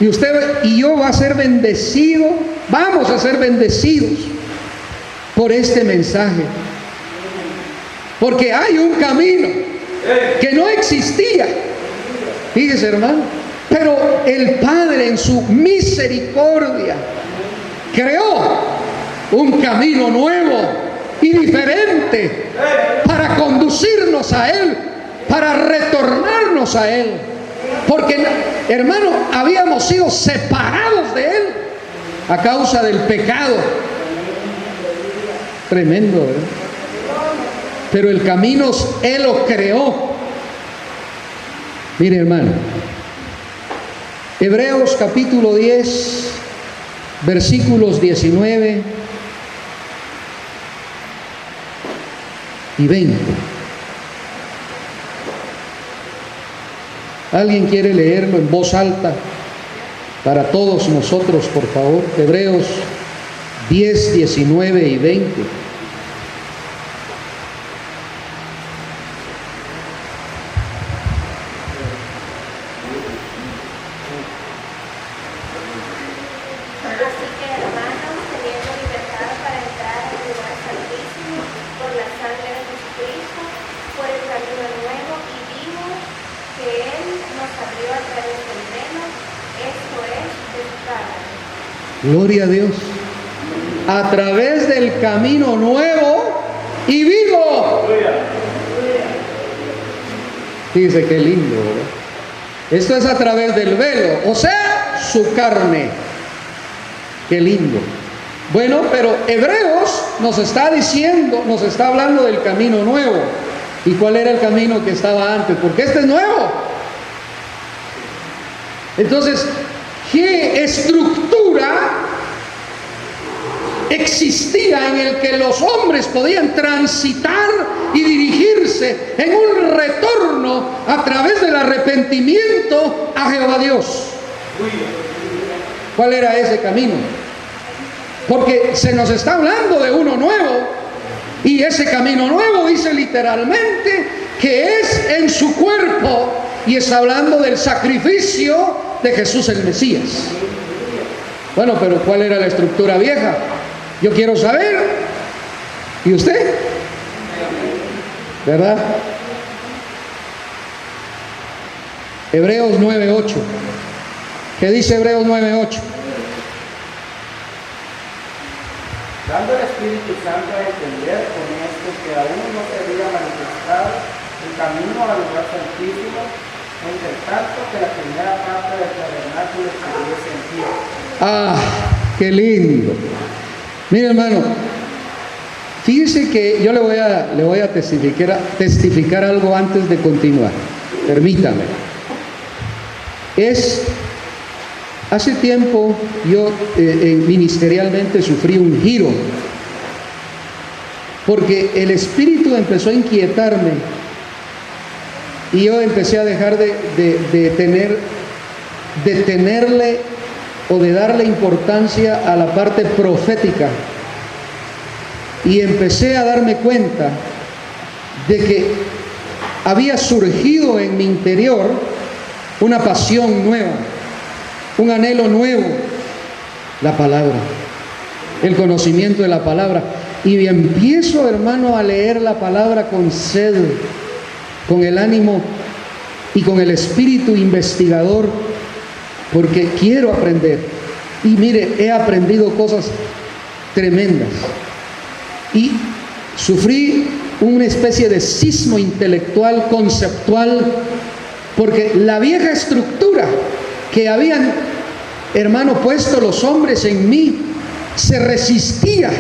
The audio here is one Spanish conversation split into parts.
Y usted y yo va a ser bendecido, vamos a ser bendecidos por este mensaje. Porque hay un camino que no existía. Fíjese, hermano, pero el Padre en su misericordia creó un camino nuevo y diferente para conducirnos a Él, para retornarnos a Él. Porque, hermano, habíamos sido separados de Él a causa del pecado. Tremendo, ¿verdad? Pero el camino Él lo creó. Mire, hermano, Hebreos capítulo 10, versículos 19 y 20. ¿Alguien quiere leerlo en voz alta para todos nosotros, por favor? Hebreos 10, 19 y 20. Gloria a Dios. A través del camino nuevo y vivo. Dice qué lindo, ¿verdad? Esto es a través del velo, o sea, su carne. Qué lindo. Bueno, pero Hebreos nos está diciendo, nos está hablando del camino nuevo. ¿Y cuál era el camino que estaba antes? Porque este es nuevo. Entonces, ¿qué estructura existía en el que los hombres podían transitar y dirigirse en un retorno a través del arrepentimiento a Jehová Dios? ¿Cuál era ese camino? Porque se nos está hablando de uno nuevo, y ese camino nuevo dice literalmente que es en su cuerpo, y está hablando del sacrificio de Jesús el Mesías. Bueno, pero ¿cuál era la estructura vieja? Yo quiero saber. ¿Y usted? ¿Verdad? Hebreos 9:8. ¿Qué dice Hebreos 9:8? Dando el Espíritu Santo a entender con esto que aún no se había manifestado el camino al lugar santísimo, entre tanto que la primera parte del tabernáculo estuviese en pie. ¡Ah, qué lindo! Mire, hermano, fíjese que yo le voy a testificar algo antes de continuar. Permítame. Hace tiempo yo ministerialmente sufrí un giro, porque el Espíritu empezó a inquietarme y yo empecé a dejar de tenerle o de darle importancia a la parte profética, y empecé a darme cuenta de que había surgido en mi interior una pasión nueva, un anhelo nuevo, la palabra, el conocimiento de la palabra. Y empiezo, hermano, a leer la palabra con sed, con el ánimo y con el espíritu investigador, porque quiero aprender. Y mire, he aprendido cosas tremendas. Y sufrí una especie de sismo intelectual, conceptual, porque la vieja estructura que habían, hermano, puesto los hombres en mí, se resistía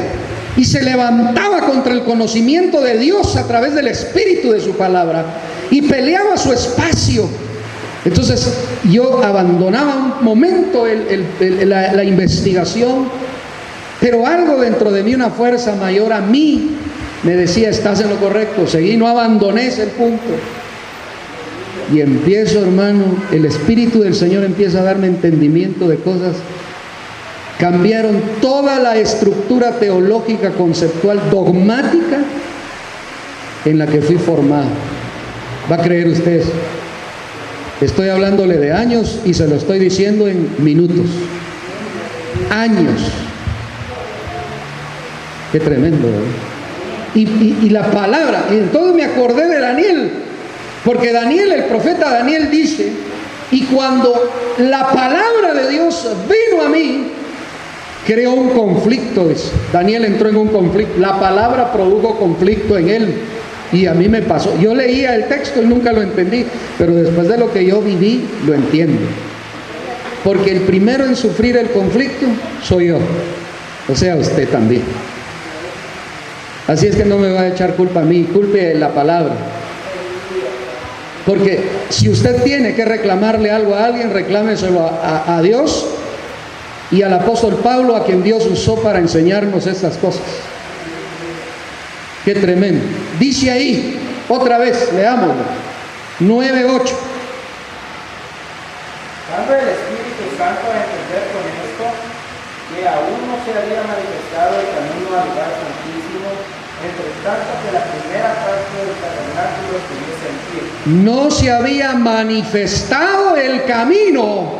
y se levantaba contra el conocimiento de Dios a través del Espíritu de su palabra, y peleaba su espacio. Entonces yo abandonaba un momento la investigación, pero algo dentro de mí, una fuerza mayor a mí, me decía: estás en lo correcto, seguí, no abandones el punto. Y empiezo, hermano, el Espíritu del Señor empieza a darme entendimiento de cosas. Cambiaron toda la estructura teológica, conceptual, dogmática en la que fui formado. ¿Va a creer usted eso? Estoy hablándole de años y se lo estoy diciendo en minutos. Años. Qué tremendo, ¿eh? Y la palabra, y entonces me acordé de Daniel, porque Daniel, el profeta Daniel dice, y cuando la palabra de Dios vino a mí, creó un conflicto. Daniel entró en un conflicto, la palabra produjo conflicto en él, y a mí me pasó. Yo leía el texto y nunca lo entendí, pero después de lo que yo viví, lo entiendo. Porque el primero en sufrir el conflicto soy yo, o sea, usted también. Así es que no me va a echar culpa a mí, culpe la palabra. Porque si usted tiene que reclamarle algo a alguien, reclámeselo a Dios y al apóstol Pablo, a quien Dios usó para enseñarnos estas cosas. Qué tremendo. Dice ahí, otra vez, leámoslo, 9:8. Dando el Espíritu Santo a entender con esto que aún no se había manifestado el camino al lugar santísimo, entre tanto que la primera parte del tabernáculo estuviese en pie. No se había manifestado el camino.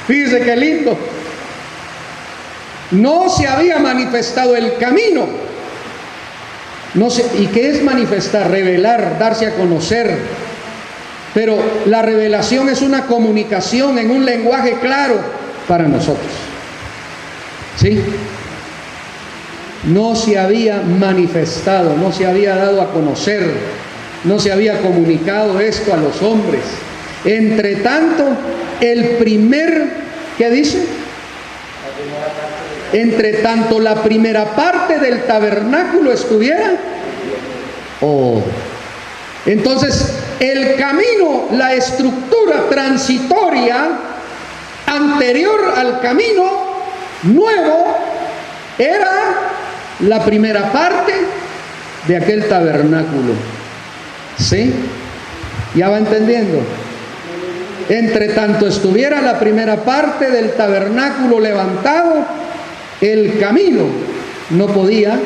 Fíjese qué lindo. No se había manifestado el camino. No sé, ¿y qué es manifestar? Revelar, darse a conocer. Pero la revelación es una comunicación en un lenguaje claro para nosotros. ¿Sí? No se había manifestado, no se había dado a conocer, no se había comunicado esto a los hombres. Entre tanto, el primer, ¿qué dice? Entre tanto la primera parte del tabernáculo estuviera. Oh. Entonces, el camino, la estructura transitoria anterior al camino nuevo era la primera parte de aquel tabernáculo. ¿Sí? ¿Ya va entendiendo? Entre tanto estuviera la primera parte del tabernáculo levantado, el camino no podía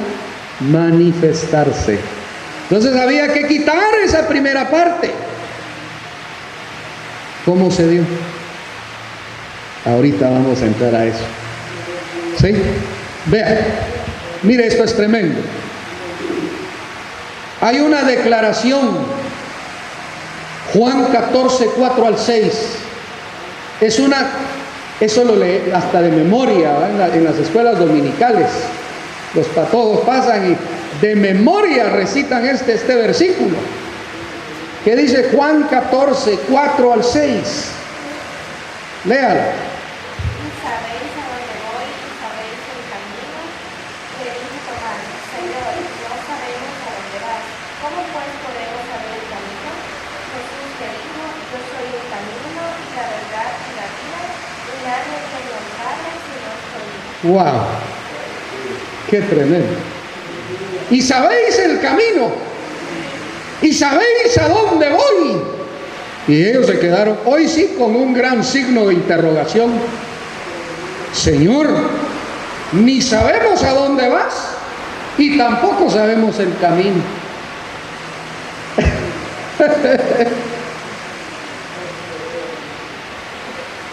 manifestarse. Entonces había que quitar esa primera parte. ¿Cómo se dio? Ahorita vamos a entrar a eso. ¿Sí? Vean, mire, esto es tremendo. Hay una declaración, Juan 14, 4 al 6. Eso lo lee hasta de memoria, ¿verdad? En las escuelas dominicales. Los patojos pasan y de memoria recitan este versículo, que dice Juan 14, 4 al 6. Léalo. Wow, qué tremendo. Y sabéis el camino, y sabéis a dónde voy. Y ellos se quedaron, hoy sí, con un gran signo de interrogación. Señor, ni sabemos a dónde vas, y tampoco sabemos el camino.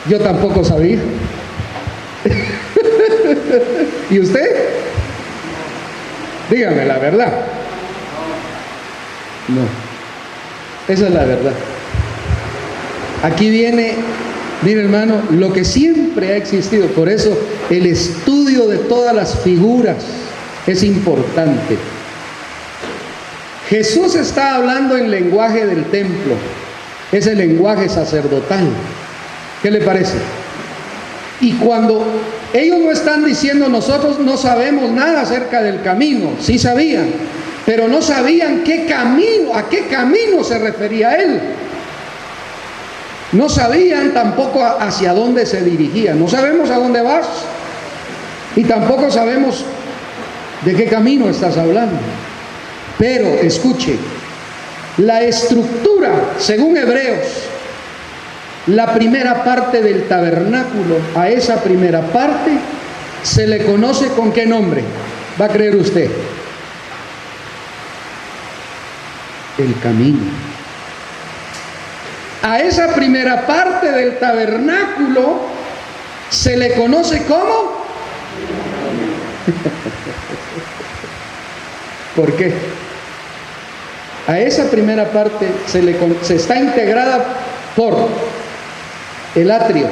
Yo tampoco sabía. ¿Y usted? Dígame la verdad. No, esa es la verdad. Aquí viene, mire hermano, lo que siempre ha existido. Por eso el estudio de todas las figuras es importante. Jesús está hablando en lenguaje del templo, es el lenguaje sacerdotal. ¿Qué le parece? Y cuando ellos no están diciendo nosotros no sabemos nada acerca del camino, sí sabían, pero no sabían qué camino, a qué camino se refería él. No sabían tampoco hacia dónde se dirigía. No sabemos a dónde vas y tampoco sabemos de qué camino estás hablando. Pero escuche, la estructura, según Hebreos, la primera parte del tabernáculo, a esa primera parte se le conoce ¿con qué nombre? ¿Va a creer usted? El camino. A esa primera parte del tabernáculo se le conoce como... ¿Por qué? A esa primera parte se está integrada por el atrio,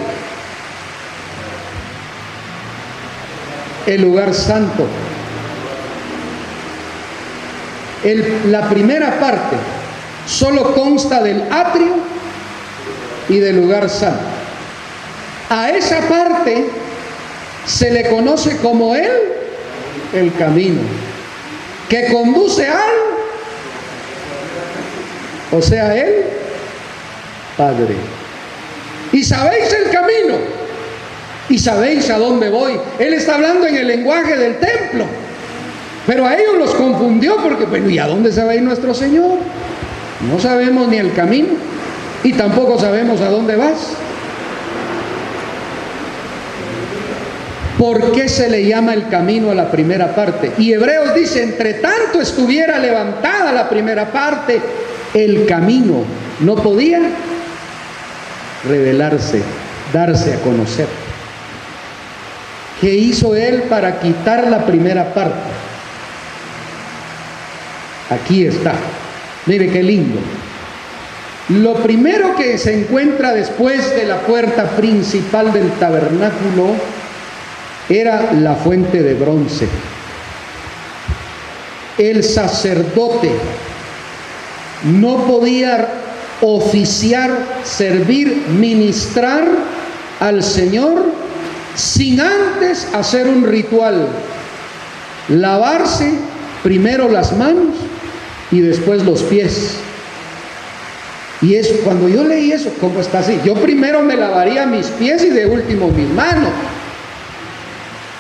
el lugar santo. La primera parte solo consta del atrio y del lugar santo. A esa parte se le conoce como el camino, que conduce o sea, el Padre. Y sabéis el camino, y sabéis a dónde voy. Él está hablando en el lenguaje del templo, pero a ellos los confundió porque, bueno, ¿y a dónde se va a ir nuestro Señor? No sabemos ni el camino, y tampoco sabemos a dónde vas. ¿Por qué se le llama el camino a la primera parte? Y Hebreos dice, entre tanto estuviera levantada la primera parte, el camino no podía revelarse, darse a conocer. ¿Qué hizo él para quitar la primera parte? Aquí está. Mire qué lindo. Lo primero que se encuentra después de la puerta principal del tabernáculo era la fuente de bronce. El sacerdote no podía oficiar, servir, ministrar al Señor sin antes hacer un ritual: lavarse primero las manos y después los pies. Y eso, cuando yo leí eso, ¿cómo está así? Yo primero me lavaría mis pies y de último mis manos.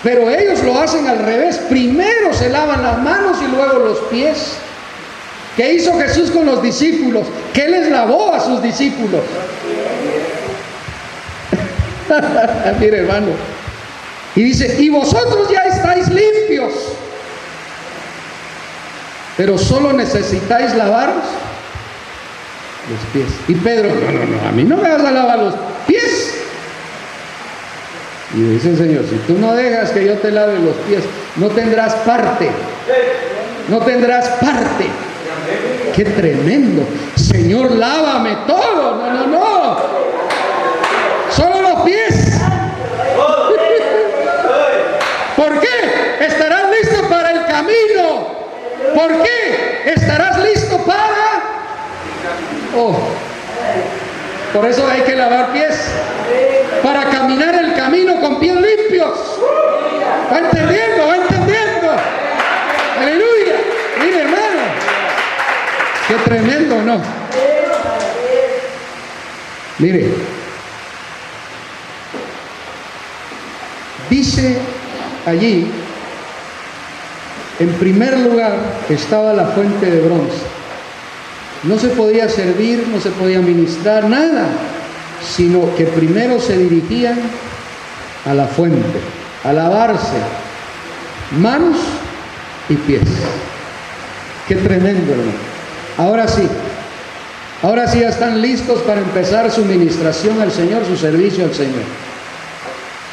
Pero ellos lo hacen al revés: primero se lavan las manos y luego los pies. ¿Qué hizo Jesús con los discípulos? ¿Qué les lavó a sus discípulos? Mire, hermano, y dice: y vosotros ya estáis limpios, pero solo necesitáis lavaros los pies. Y Pedro: no, a mí no me vas a lavar los pies. Y dice el Señor: si tú no dejas que yo te lave los pies, no tendrás parte. No tendrás parte. ¡Qué tremendo! Señor, lávame todo. No. Solo los pies. ¿Por qué? Estarás listo para el camino. ¿Por qué? Estarás listo para... Por eso hay que lavar pies. Para caminar el camino con pies limpios. ¿Va entendiendo? ¿Va entendiendo? ¡Aleluya! Mire, hermano. ¡Qué tremendo, no! Mire. Dice allí, en primer lugar, estaba la fuente de bronce. No se podía servir, no se podía ministrar, nada, sino que primero se dirigían a la fuente, a lavarse manos y pies. Qué tremendo, hermano. Ahora sí ya están listos para empezar su ministración al Señor, su servicio al Señor.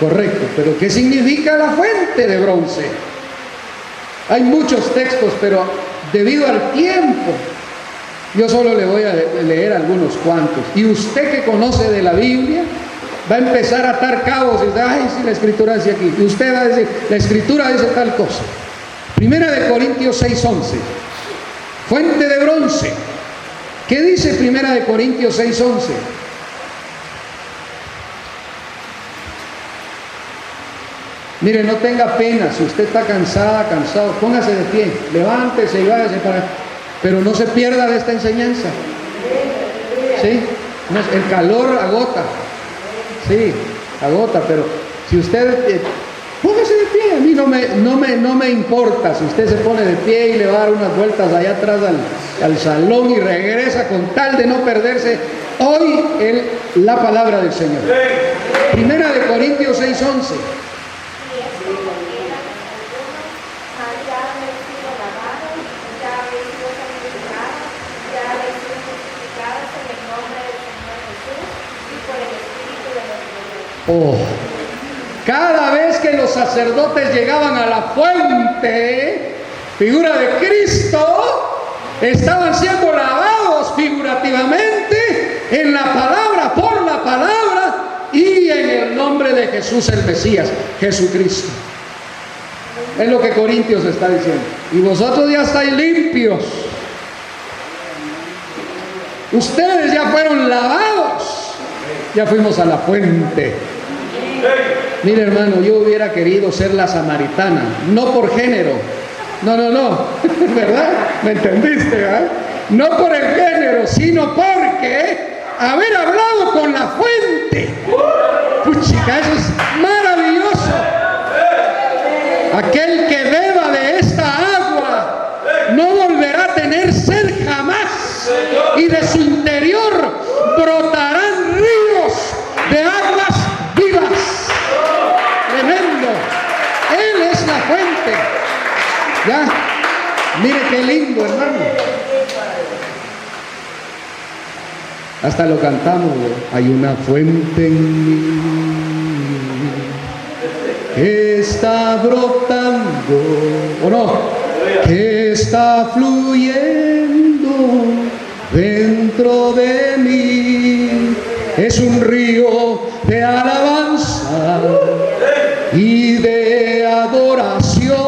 Correcto, pero ¿qué significa la fuente de bronce? Hay muchos textos, pero debido al tiempo, yo solo le voy a leer algunos cuantos. Y usted que conoce de la Biblia va a empezar a atar cabos y dice: ay, sí, la Escritura dice aquí. Y usted va a decir: la Escritura dice tal cosa. Primera de Corintios 6:11. Fuente de bronce. ¿Qué dice Primera de Corintios 6:11? Mire, no tenga pena. Si usted está cansado, póngase de pie, levántese y váyase para... Pero no se pierda de esta enseñanza. ¿Sí? No, el calor agota. Sí, agota, pero si usted... póngase de pie. A mí no me importa si usted se pone de pie y le va a dar unas vueltas allá atrás al salón y regresa con tal de no perderse hoy la palabra del Señor. Primera de Corintios 6:11. Oh, cada vez que los sacerdotes llegaban a la fuente, figura de Cristo, estaban siendo lavados figurativamente en la palabra, por la palabra y en el nombre de Jesús el Mesías, Jesucristo. Es lo que Corintios está diciendo. Y vosotros ya estáis limpios. Ustedes ya fueron lavados. Ya fuimos a la fuente. Mire, hermano, yo hubiera querido ser la samaritana, no por género. No, ¿verdad? ¿Me entendiste, verdad? No por el género, sino porque haber hablado con la fuente. Puchica, eso es maravilloso. Aquel que beba de esta agua no volverá a tener sed jamás, y de su interior brotarán ríos de aguas vivas. Tremendo. Él es la fuente. Ya, mire qué lindo, hermano. Hasta lo cantamos, ¿no? Hay una fuente en mí que está brotando, ¿o no? Que está fluyendo dentro de mí. Es un río de alabanza y de adoración,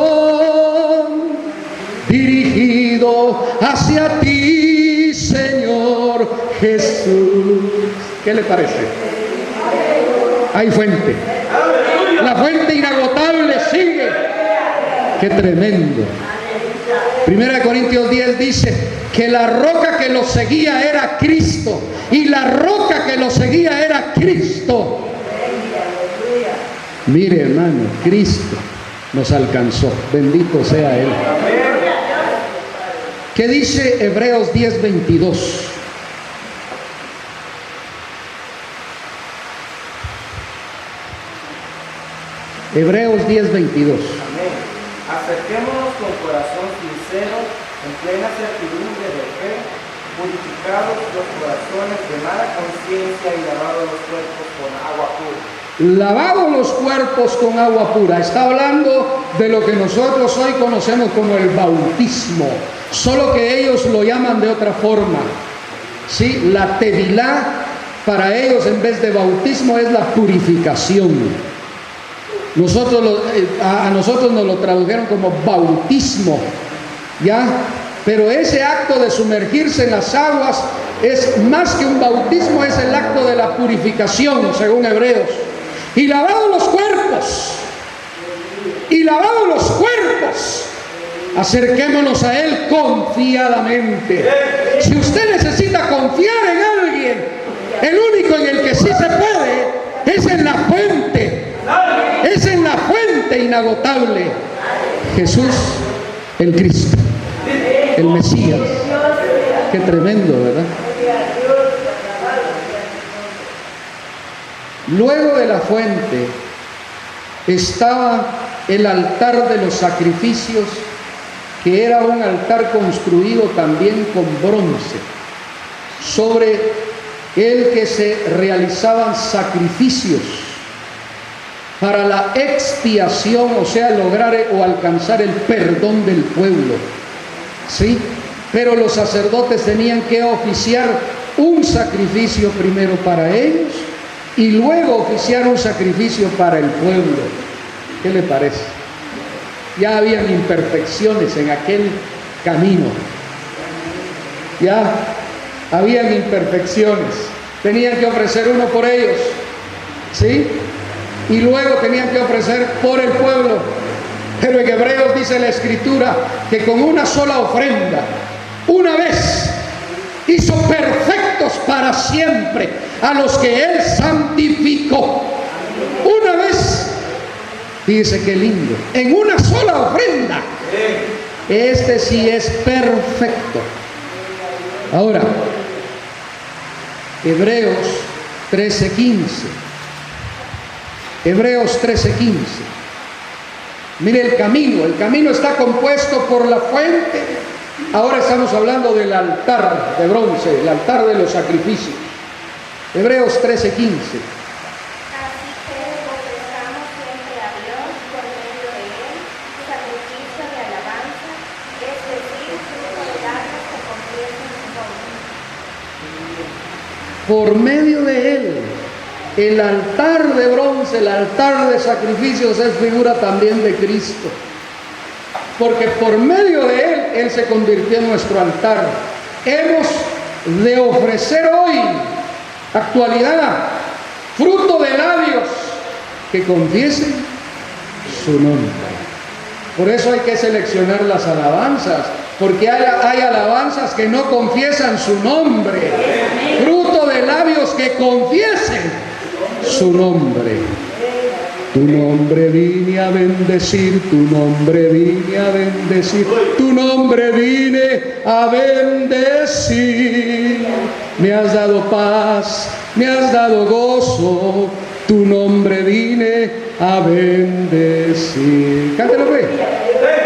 dirigido hacia ti, Señor Jesús. ¿Qué le parece? Hay fuente. La fuente inagotable sigue. Qué tremendo. Primera de Corintios 10 dice que la roca que los seguía era Cristo. Y la roca que los seguía era Cristo. Mire, hermano, Cristo nos alcanzó. Bendito sea Él. ¿Qué dice Hebreos 10:22? Hebreos 10:22. Amén. Acerquémonos con corazón sincero, en plena certidumbre de fe, purificados los corazones de mala conciencia y lavados los cuerpos con agua pura. Lavados los cuerpos con agua pura. Está hablando de lo que nosotros hoy conocemos como el bautismo, solo que ellos lo llaman de otra forma. ¿Sí? La tevilá para ellos en vez de bautismo es la purificación. A nosotros nos lo tradujeron como bautismo, ¿ya? Pero ese acto de sumergirse en las aguas es más que un bautismo, es el acto de la purificación, según Hebreos. Y lavados los cuerpos, acerquémonos a Él confiadamente. Si usted necesita confiar en alguien, el único en el que sí se puede es en la fuente. Es en la fuente inagotable, Jesús el Cristo, el Mesías. Qué tremendo, ¿verdad? Luego de la fuente estaba el altar de los sacrificios, que era un altar construido también con bronce, sobre el que se realizaban sacrificios para la expiación, o sea, lograr o alcanzar el perdón del pueblo. ¿Sí? Pero los sacerdotes tenían que oficiar un sacrificio primero para ellos y luego oficiar un sacrificio para el pueblo. ¿Qué le parece? Ya habían imperfecciones en aquel camino. Ya habían imperfecciones. Tenían que ofrecer uno por ellos. ¿Sí? Y luego tenían que ofrecer por el pueblo. Pero en Hebreos dice la Escritura que con una sola ofrenda, una vez, hizo perfectos para siempre a los que Él santificó. Una vez, fíjese qué lindo, en una sola ofrenda. Este sí es perfecto. Ahora, Hebreos 13:15. Hebreos 13:15. Mire el camino está compuesto por la fuente. Ahora estamos hablando del altar de bronce, el altar de los sacrificios. Hebreos 13:15. Así que por medio de Él. El altar de bronce, el altar de sacrificios es figura también de Cristo. Porque por medio de Él, Él se convirtió en nuestro altar. Hemos de ofrecer hoy, actualidad, fruto de labios que confiesen su nombre. Por eso hay que seleccionar las alabanzas, porque hay alabanzas que no confiesan su nombre. Fruto de labios que confiesen su nombre. Tu nombre vine a bendecir, tu nombre vine a bendecir, tu nombre vine a bendecir. Me has dado paz, me has dado gozo, tu nombre vine a bendecir. Cántalo, pues.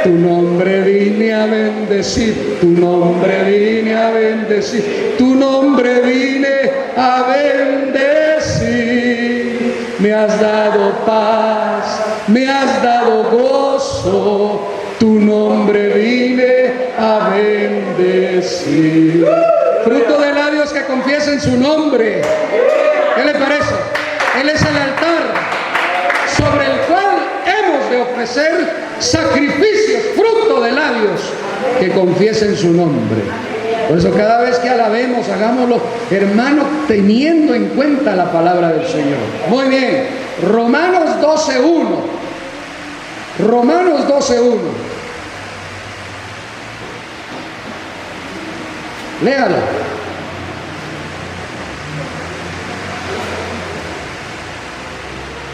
Tu nombre vine a bendecir, tu nombre vine a bendecir, tu nombre vine a bendecir. Me has dado paz, me has dado gozo, tu nombre vine a bendecir. Fruto de labios que confiesen su nombre. ¿Qué le parece? Él es el altar sobre el cual hemos de ofrecer sacrificios, fruto de labios que confiesen su nombre. Por eso cada vez que alabemos, hagámoslo, hermano, teniendo en cuenta la palabra del Señor. Muy bien, Romanos 12:1. Romanos 12:1. Léalo.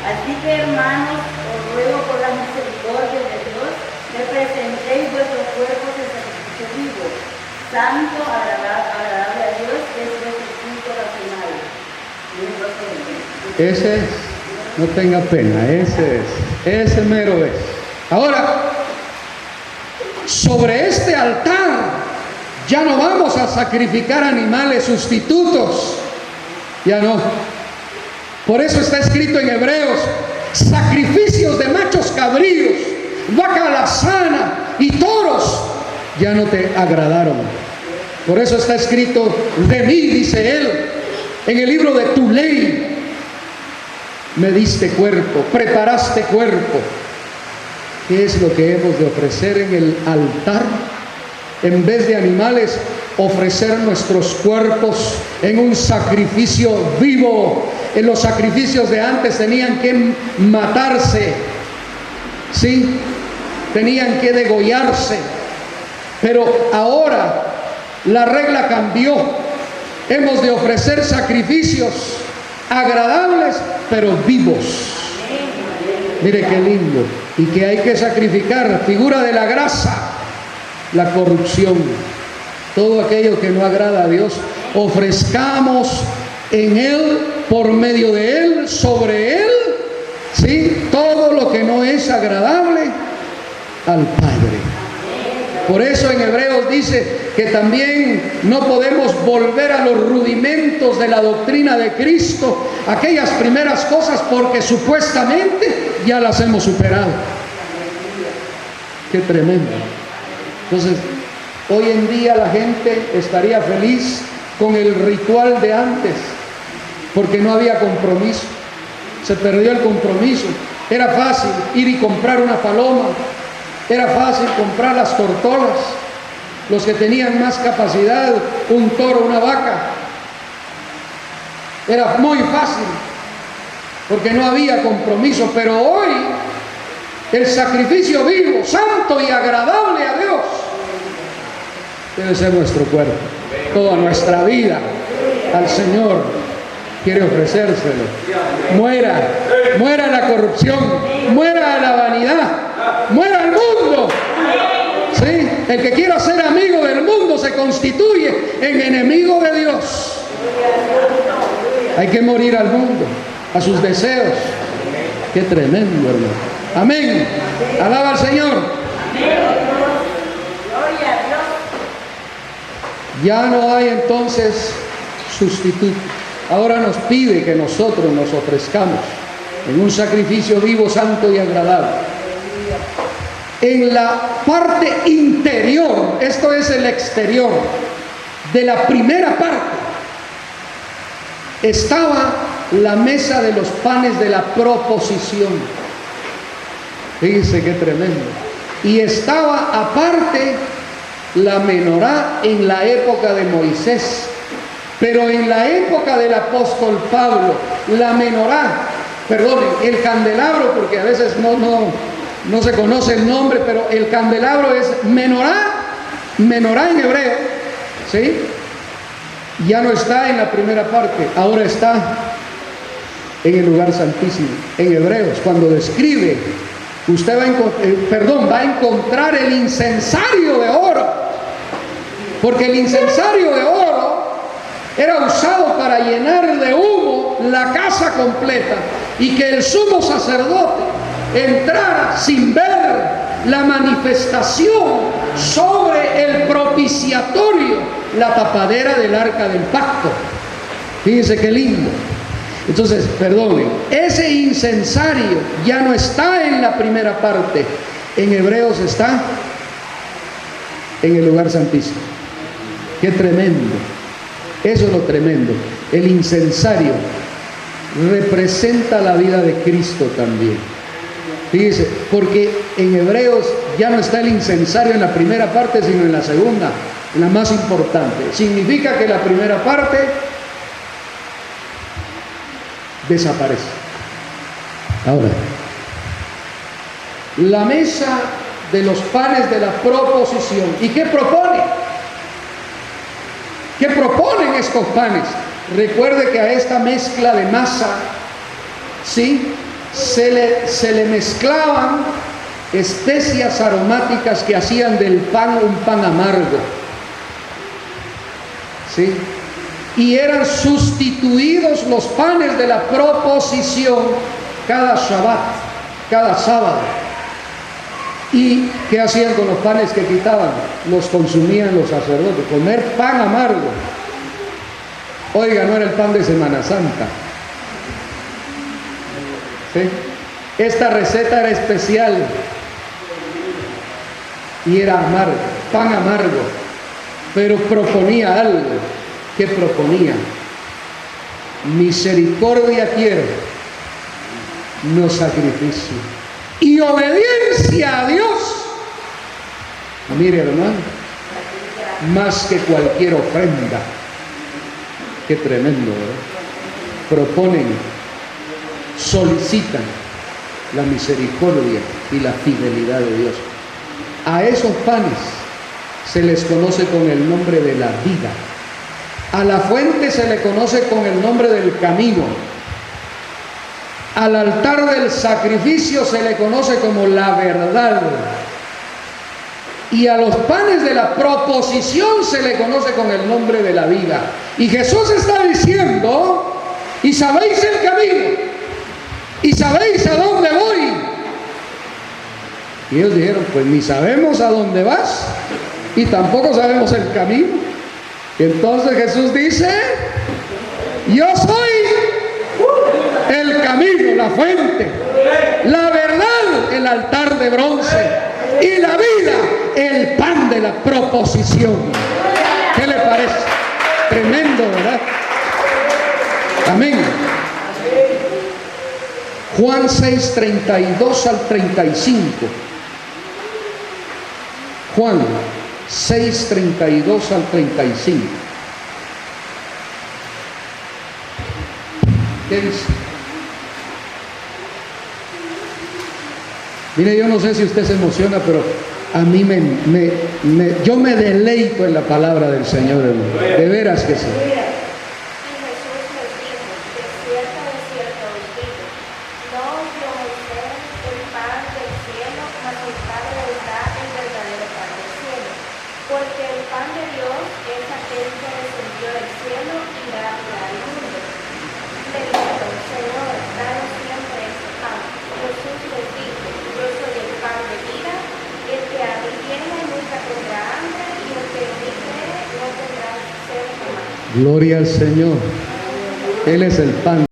Así que, hermanos, os ruego por la misericordia de Dios que presentéis vuestros cuerpos en sacrificio vivo, santo, agradable a Dios, que es vuestro culto racional. Ese es, no tenga pena, ese mero es. Ahora, sobre este altar ya no vamos a sacrificar animales sustitutos, ya no. Por eso está escrito en Hebreos, sacrificios de machos cabríos, vaca alazana y toros ya no te agradaron. Por eso está escrito, de mí, dice Él, en el libro de tu ley, me diste cuerpo, preparaste cuerpo. ¿Qué es lo que hemos de ofrecer en el altar? En vez de animales, ofrecer nuestros cuerpos en un sacrificio vivo. En los sacrificios de antes tenían que matarse, ¿sí? Tenían que degollarse. Pero ahora la regla cambió. Hemos de ofrecer sacrificios agradables, pero vivos. Mire qué lindo. Y que hay que sacrificar, figura de la grasa, la corrupción, todo aquello que no agrada a Dios. Ofrezcamos en Él, por medio de Él, sobre Él, ¿sí?, todo lo que no es agradable al Padre. Por eso en Hebreos dice que también no podemos volver a los rudimentos de la doctrina de Cristo, aquellas primeras cosas, porque supuestamente ya las hemos superado. Qué tremendo. Entonces, hoy en día la gente estaría feliz con el ritual de antes, porque no había compromiso. Se perdió el compromiso. Era fácil ir y comprar una paloma. Era fácil comprar las tortolas. Los que tenían más capacidad, un toro, una vaca. Era muy fácil, porque no había compromiso. Pero hoy, el sacrificio vivo, santo y agradable a Dios, debe ser nuestro cuerpo. Toda nuestra vida al Señor quiere ofrecérselo. Muera la corrupción, muera la vanidad, muera el mundo. ¿Sí? El que quiera ser amigo del mundo se constituye en enemigo de Dios. Hay que morir al mundo, a sus deseos. Qué tremendo, hermano. Amén. Alaba al Señor. Ya no hay entonces sustituto. Ahora nos pide que nosotros nos ofrezcamos en un sacrificio vivo, santo y agradable. En la parte interior, esto es el exterior, de la primera parte, estaba la mesa de los panes de la proposición. Fíjense qué tremendo. Y estaba aparte la menorá en la época de Moisés. Pero en la época del apóstol Pablo, la menorá, perdonen, el candelabro, porque a veces no se conoce el nombre, pero el candelabro es menorá en hebreo, ¿sí? Ya no está en la primera parte, ahora está en el lugar santísimo. En Hebreos, cuando describe, usted va a encontrar el incensario de oro, porque el incensario de oro era usado para llenar de humo la casa completa y que el sumo sacerdote entrara sin ver la manifestación sobre el propiciatorio, la tapadera del arca del pacto. Fíjense qué lindo. Entonces, perdonen, ese incensario ya no está en la primera parte, en Hebreos está en el lugar santísimo. Qué tremendo. Eso es lo tremendo. El incensario representa la vida de Cristo también. Fíjese, porque en Hebreos ya no está el incensario en la primera parte, sino en la segunda, en la más importante. Significa que la primera parte desaparece. Ahora, la mesa de los panes de la proposición. ¿Y qué propone? ¿Qué proponen estos panes? Recuerde que a esta mezcla de masa, ¿sí?, se le mezclaban especias aromáticas que hacían del pan un pan amargo, ¿sí? Y eran sustituidos los panes de la proposición cada Shabbat, cada sábado. ¿Y qué hacían con los panes que quitaban? Los consumían los sacerdotes. Comer pan amargo. Oiga, no era el pan de Semana Santa. ¿Sí? Esta receta era especial y era amargo, pan amargo, pero proponía algo. ¿Qué proponía? Misericordia quiero, no sacrificio, y obediencia a Dios, mire hermano, más que cualquier ofrenda. Qué tremendo, ¿verdad? Proponen, solicitan la misericordia y la fidelidad de Dios. A esos panes se les conoce con el nombre de la vida. A la fuente se le conoce con el nombre del camino. Al altar del sacrificio se le conoce como la verdad. Y a los panes de la proposición se le conoce con el nombre de la vida. Y Jesús está diciendo, y sabéis el camino, y sabéis a dónde voy. Y ellos dijeron, pues ni sabemos a dónde vas, y tampoco sabemos el camino. Y entonces Jesús dice, yo soy el camino, la fuente, la verdad, el altar de bronce, y la vida, el pan de la proposición. ¿Qué le parece? Tremendo, ¿verdad? Amén. Juan 6, 32 al 35. Juan 6, 32 al 35. ¿Qué dice? Mire, yo no sé si usted se emociona, pero a mí yo me deleito en la palabra del Señor, hermano. De veras que sí. Gloria al Señor. Él es el pan.